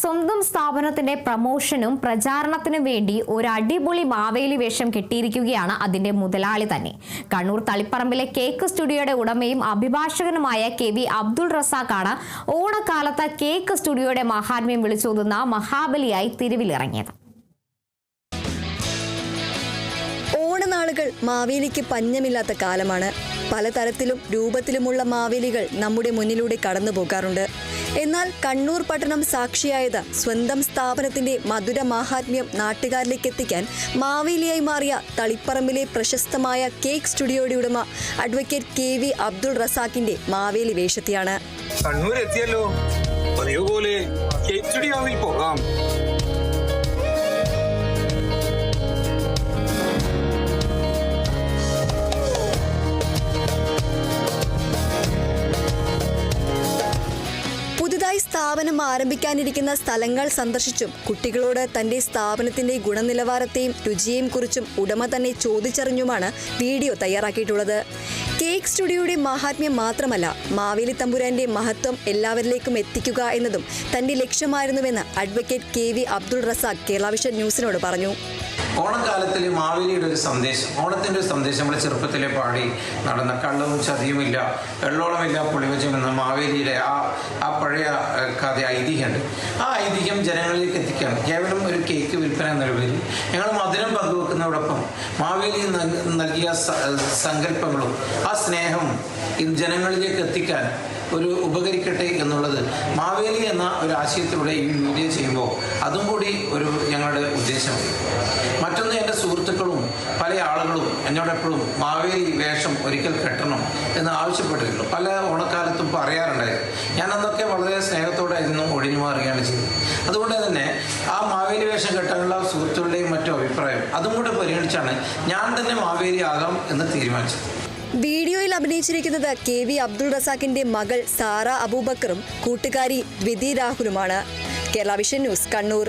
സ്വന്തം സ്ഥാപനത്തിന്റെ പ്രമോഷനും പ്രചാരണത്തിനും വേണ്ടി ഒരു അടിപൊളി മാവേലി വേഷം കെട്ടിയിരിക്കുകയാണ് അതിന്റെ മുതലാളി തന്നെ. കണ്ണൂർ തളിപ്പറമ്പിലെ കേക്ക് സ്റ്റുഡിയോയുടെ ഉടമയും അഭിഭാഷകനുമായ KV അബ്ദുൾ റസാഖാണ് ഓണക്കാലത്ത് കേക്ക് സ്റ്റുഡിയോയുടെ മഹാത്മ്യം വിളിച്ചോതുന്ന മഹാബലിയായി തെരുവിലിറങ്ങിയത്. ഓണനാളുകൾ മാവേലിക്ക് പഞ്ഞമില്ലാത്ത കാലമാണ്. പലതരത്തിലും രൂപത്തിലുമുള്ള മാവേലികൾ നമ്മുടെ മുന്നിലൂടെ കടന്നു പോകാറുണ്ട്. എന്നാൽ കണ്ണൂർ പട്ടണം സാക്ഷിയായത് സ്വന്തം സ്ഥാപനത്തിന്റെ മധുര മാഹാത്മ്യം നാട്ടുകാരിലേക്ക് എത്തിക്കാൻ മാവേലിയായി മാറിയ തളിപ്പറമ്പിലെ പ്രശസ്തമായ കേക്ക് സ്റ്റുഡിയോയുടെ ഉടമ അഡ്വക്കേറ്റ് KV അബ്ദുൾ റസാഖിന്റെ മാവേലി വേഷത്തെയാണ്. കണ്ണൂർ എത്തിയല്ലോ, അതേപോലെ കേക്ക് സ്റ്റുഡിയോയിൽ പോകാം. പുതുതായി സ്ഥാപനം ആരംഭിക്കാനിരിക്കുന്ന സ്ഥലങ്ങൾ സന്ദർശിച്ചും കുട്ടികളോട് തന്റെ സ്ഥാപനത്തിന്റെ ഗുണനിലവാരത്തെയും രുചിയെയും കുറിച്ചും ഉടമ തന്നെ ചോദിച്ചറിഞ്ഞുമാണ് വീഡിയോ തയ്യാറാക്കിയിട്ടുള്ളത്. കേക്ക് സ്റ്റുഡിയോയുടെ മഹാത്മ്യം മാത്രമല്ല, മാവേലി തമ്പുരാന്റെ മഹത്വം എല്ലാവരിലേക്കും എത്തിക്കുക എന്നതും തന്റെ ലക്ഷ്യമായിരുന്നുവെന്ന് advocate KV Abdul Razak Kerala Vision ന്യൂസിനോട് പറഞ്ഞു. ഓണക്കാലത്തിൽ മാവേലിയുടെ ഒരു സന്ദേശം, ഓണത്തിൻ്റെ ഒരു സന്ദേശം നമ്മുടെ ചെറുപ്പത്തിലെ പാടി നടന്ന കള്ളവും ചതിയുമില്ല വെള്ളോളമില്ല പുളിവച്ചും എന്ന മാവേലിയുടെ ആ പഴയ കഥ ഐതിഹ്യമുണ്ട്. ആ ഐതിഹ്യം ജനങ്ങളിലേക്ക് എത്തിക്കാൻ കേവലം ഒരു കേക്ക് വിൽപ്പന എന്ന നിലവിൽ ഞങ്ങൾ മധുരം പങ്കുവെക്കുന്നതോടൊപ്പം മാവേലി നൽകിയ സങ്കല്പങ്ങളും ആ സ്നേഹവും ജനങ്ങളിലേക്ക് എത്തിക്കാൻ ഒരു ഉപകരിക്കട്ടെ എന്നുള്ളത് മാവേലി എന്ന ഒരു ആശയത്തിലൂടെ ഈ വീഡിയോ ചെയ്യുമ്പോൾ അതും കൂടി ഒരു ഞങ്ങളുടെ ഉദ്ദേശമാണ്. മറ്റൊന്ന്, എൻ്റെ സുഹൃത്തുക്കളും പല ആളുകളും എന്നോടെപ്പോഴും മാവേലി വേഷം ഒരിക്കൽ കെട്ടണം എന്ന് ആവശ്യപ്പെട്ടിട്ടുള്ളൂ. പല ഓണക്കാലത്തും പറയാറുണ്ടായിരുന്നു. ഞാൻ അന്നൊക്കെ വളരെ സ്നേഹത്തോടായിരുന്നു ഒഴിഞ്ഞു മാറുകയാണ് ചെയ്തത്. അതുകൊണ്ട് തന്നെ ആ മാവേലി വേഷം കെട്ടാനുള്ള സുഹൃത്തുക്കളുടെയും മറ്റു അഭിപ്രായം അതും കൂടെ പരിഗണിച്ചാണ് ഞാൻ തന്നെ മാവേലി ആകാം എന്ന് തീരുമാനിച്ചത്. വീഡിയോയിൽ അഭിനയിച്ചിരിക്കുന്നത് KV അബ്ദുൾ റസാഖിന്റെ മകൾ സാറ അബൂബക്കറും കൂട്ടുകാരി ദ്വിതി രാഹുലുമാണ്. Kerala Vision News, Kannur.